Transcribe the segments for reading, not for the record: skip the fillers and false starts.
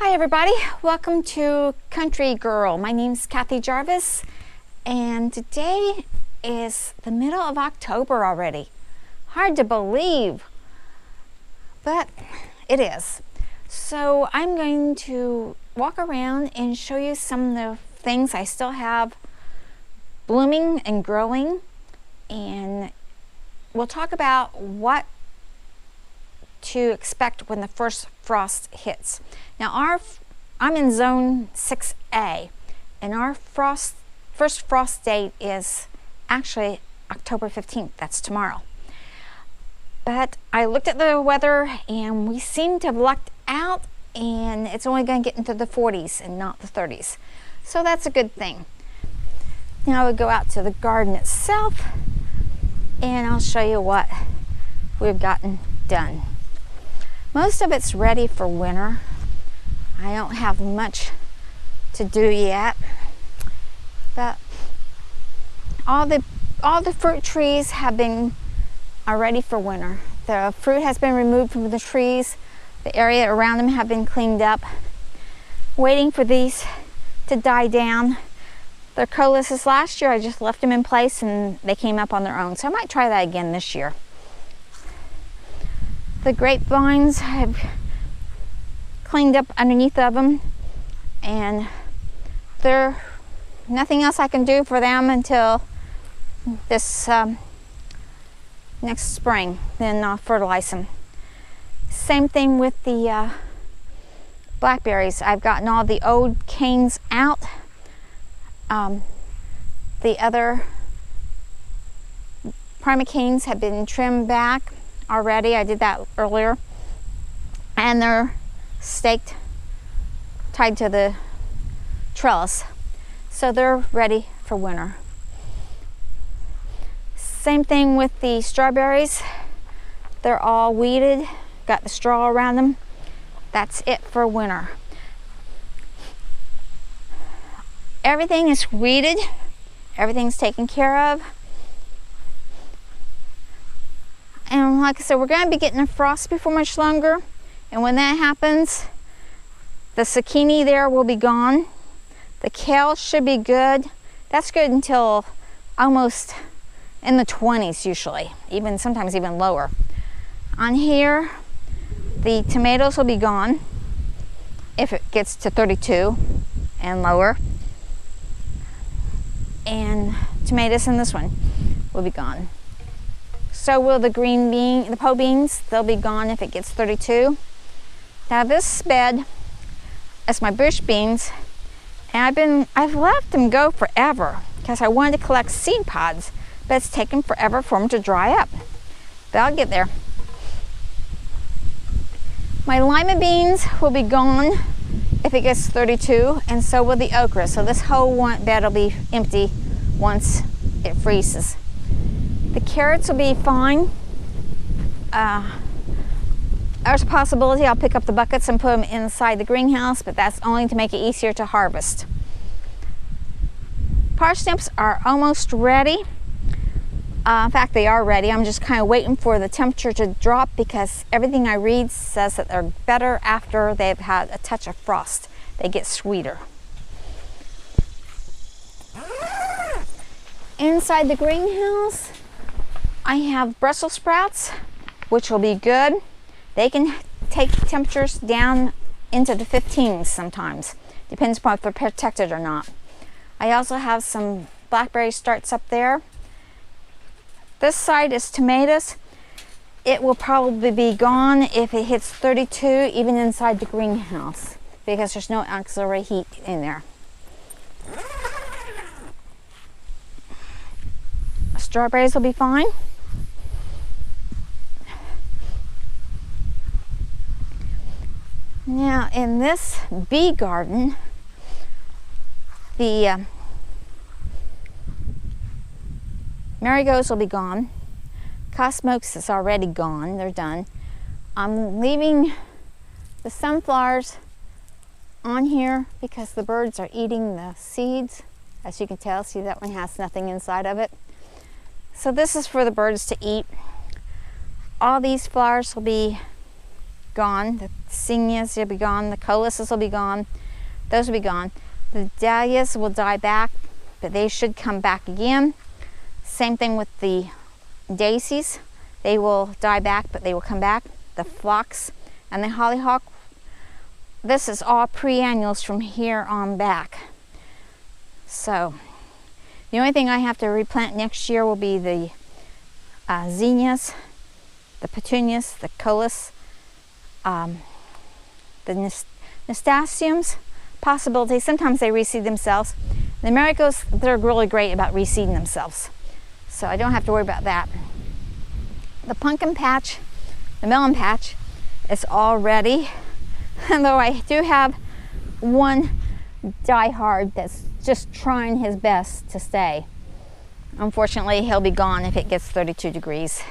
Hi everybody, welcome to Country Girl. My name's Kathy Jarvis and today is the middle of October already. Hard to believe, but it is. So I'm going to walk around and show you some of the things I still have blooming and growing, and we'll talk about what to expect when the first frost hits. Now I'm in zone 6A and our first frost date is actually October 15th. That's tomorrow. But I looked at the weather and we seem to have lucked out, and it's only going to get into the 40s and not the 30s. So that's a good thing. Now we'll go out to the garden itself and I'll show you what we've gotten done. Most of it's ready for winter. I don't have much to do yet, but all the fruit trees are ready for winter. The fruit has been removed from the trees. The area around them have been cleaned up, waiting for these to die down. They're coleus last year. I just left them in place and they came up on their own. So I might try that again this year. The grapevines have cleaned up underneath of them, and there's nothing else I can do for them until this next spring. Then I'll fertilize them. Same thing with the blackberries. I've gotten all the old canes out. The other prima-canes have been trimmed back already. I did that earlier, and they're staked, tied to the trellis, so they're ready for winter. Same thing with the strawberries. They're all weeded, got the straw around them. That's it for winter. Everything is weeded, everything's taken care of. And like I said, we're going to be getting a frost before much longer. And when that happens, the zucchini there will be gone. The kale should be good. That's good until almost in the 20s usually, sometimes even lower. On here, the tomatoes will be gone if it gets to 32 and lower. And tomatoes in this one will be gone. So will the the po beans. They'll be gone if it gets 32. Now this bed is my bush beans, and I've let them go forever because I wanted to collect seed pods, but it's taken forever for them to dry up. But I'll get there. My lima beans will be gone if it gets 32, and so will the okra. So this whole bed will be empty once it freezes. The carrots will be fine. There's a possibility I'll pick up the buckets and put them inside the greenhouse, but that's only to make it easier to harvest. Parsnips are almost ready. In fact, they are ready. I'm just kind of waiting for the temperature to drop because everything I read says that they're better after they've had a touch of frost. They get sweeter. Inside the greenhouse, I have Brussels sprouts, which will be good. They can take temperatures down into the 15s sometimes. Depends upon if they're protected or not. I also have some blackberry starts up there. This side is tomatoes. It will probably be gone if it hits 32, even inside the greenhouse, because there's no auxiliary heat in there. Strawberries will be fine. Now in this bee garden, the marigolds will be gone. Cosmos is already gone, they're done. I'm leaving the sunflowers on here because the birds are eating the seeds. As you can tell, see that one has nothing inside of it. So this is for the birds to eat. All these flowers will be gone. The zinnias will be gone. The coluses will be gone. Those will be gone. The dahlias will die back, but they should come back again. Same thing with the daisies. They will die back, but they will come back. The phlox and the hollyhock. This is all pre-annuals from here on back. So the only thing I have to replant next year will be the zinnias, the petunias, the collis, the nasturtiums, possibility. Sometimes they reseed themselves. The marigolds, they're really great about reseeding themselves, so I don't have to worry about that. The pumpkin patch, the melon patch, is all ready. Though I do have one diehard that's just trying his best to stay. Unfortunately, he'll be gone if it gets 32 degrees.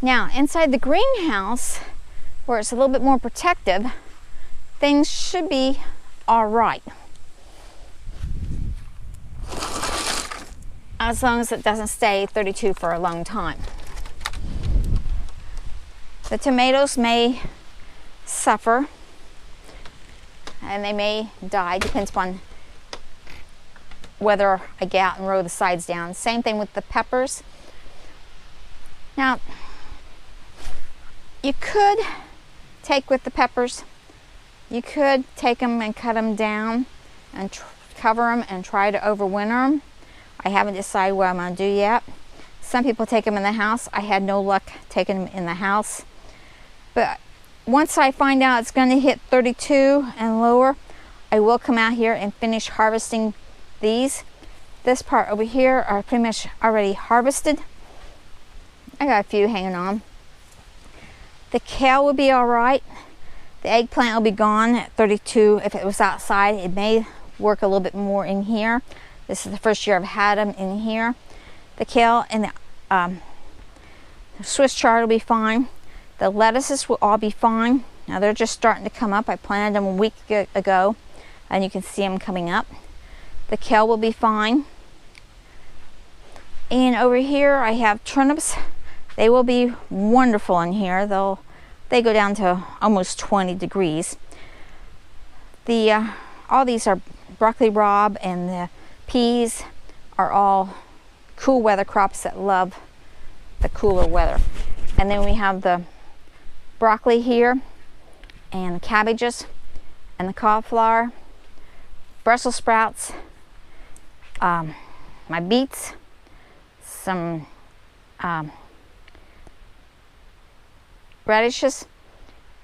Now, inside the greenhouse, where it's a little bit more protective, things should be all right. As long as it doesn't stay 32 for a long time. The tomatoes may suffer and they may die, depends upon whether I get out and row the sides down. Same thing with the peppers. Now, you could take with the peppers, you could take them and cut them down and cover them and try to overwinter them. I haven't decided what I'm going to do yet. Some people take them in the house. I had no luck taking them in the house. But once I find out it's going to hit 32 and lower, I will come out here and finish harvesting these. This part over here are pretty much already harvested. I got a few hanging on. The kale will be all right. The eggplant will be gone at 32. If it was outside, it may work a little bit more in here. This is the first year I've had them in here. The kale and the Swiss chard will be fine. The lettuces will all be fine. Now they're just starting to come up. I planted them a week ago and you can see them coming up. The kale will be fine. And over here I have turnips. They will be wonderful in here. They go down to almost 20 degrees. All these are broccoli rabe, and the peas are all cool weather crops that love the cooler weather. And then we have the broccoli here, and the cabbages, and the cauliflower, Brussels sprouts, my beets, some radishes,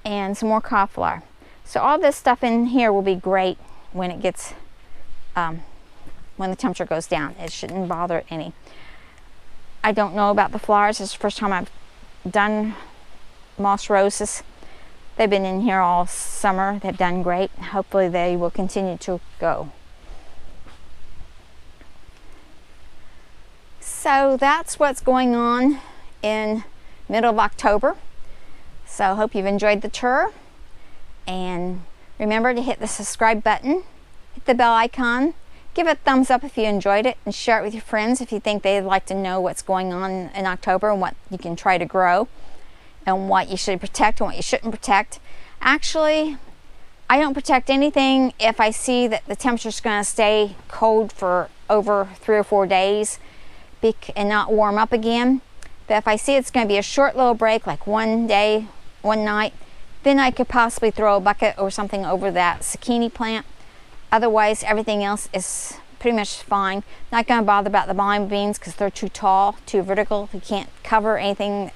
and some more cauliflower. So all this stuff in here will be great when it gets when the temperature goes down. It shouldn't bother it any. I don't know about the flowers. This is the first time I've done moss roses. They've been in here all summer. They've done great. Hopefully they will continue to go. So that's what's going on in middle of October. So I hope you've enjoyed the tour. And remember to hit the subscribe button, hit the bell icon, give it a thumbs up if you enjoyed it, and share it with your friends if you think they'd like to know what's going on in October and what you can try to grow and what you should protect and what you shouldn't protect. Actually, I don't protect anything if I see that the temperature's going to stay cold for over 3 or 4 days and not warm up again. But if I see it's going to be a short little break, like one day, one night, then I could possibly throw a bucket or something over that zucchini plant. Otherwise, everything else is pretty much fine. Not going to bother about the lima beans because they're too tall, too vertical. You can't cover anything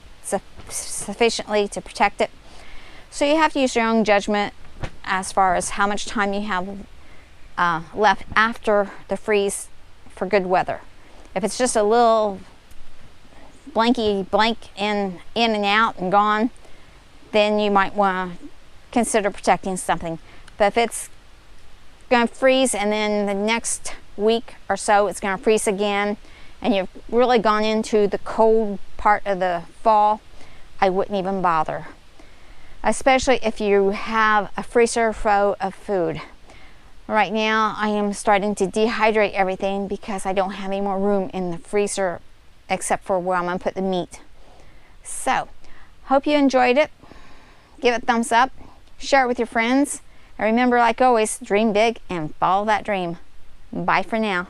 sufficiently to protect it. So you have to use your own judgment as far as how much time you have left after the freeze for good weather. If it's just a little blanky blank in and out and gone, then you might want to consider protecting something. But if it's going to freeze and then the next week or so it's going to freeze again and you've really gone into the cold part of the fall, I wouldn't even bother. Especially if you have a freezer full of food. Right now I am starting to dehydrate everything because I don't have any more room in the freezer except for where I'm going to put the meat. So, hope you enjoyed it. give it a thumbs up, share it with your friends, and remember, like always, dream big and follow that dream. Bye for now.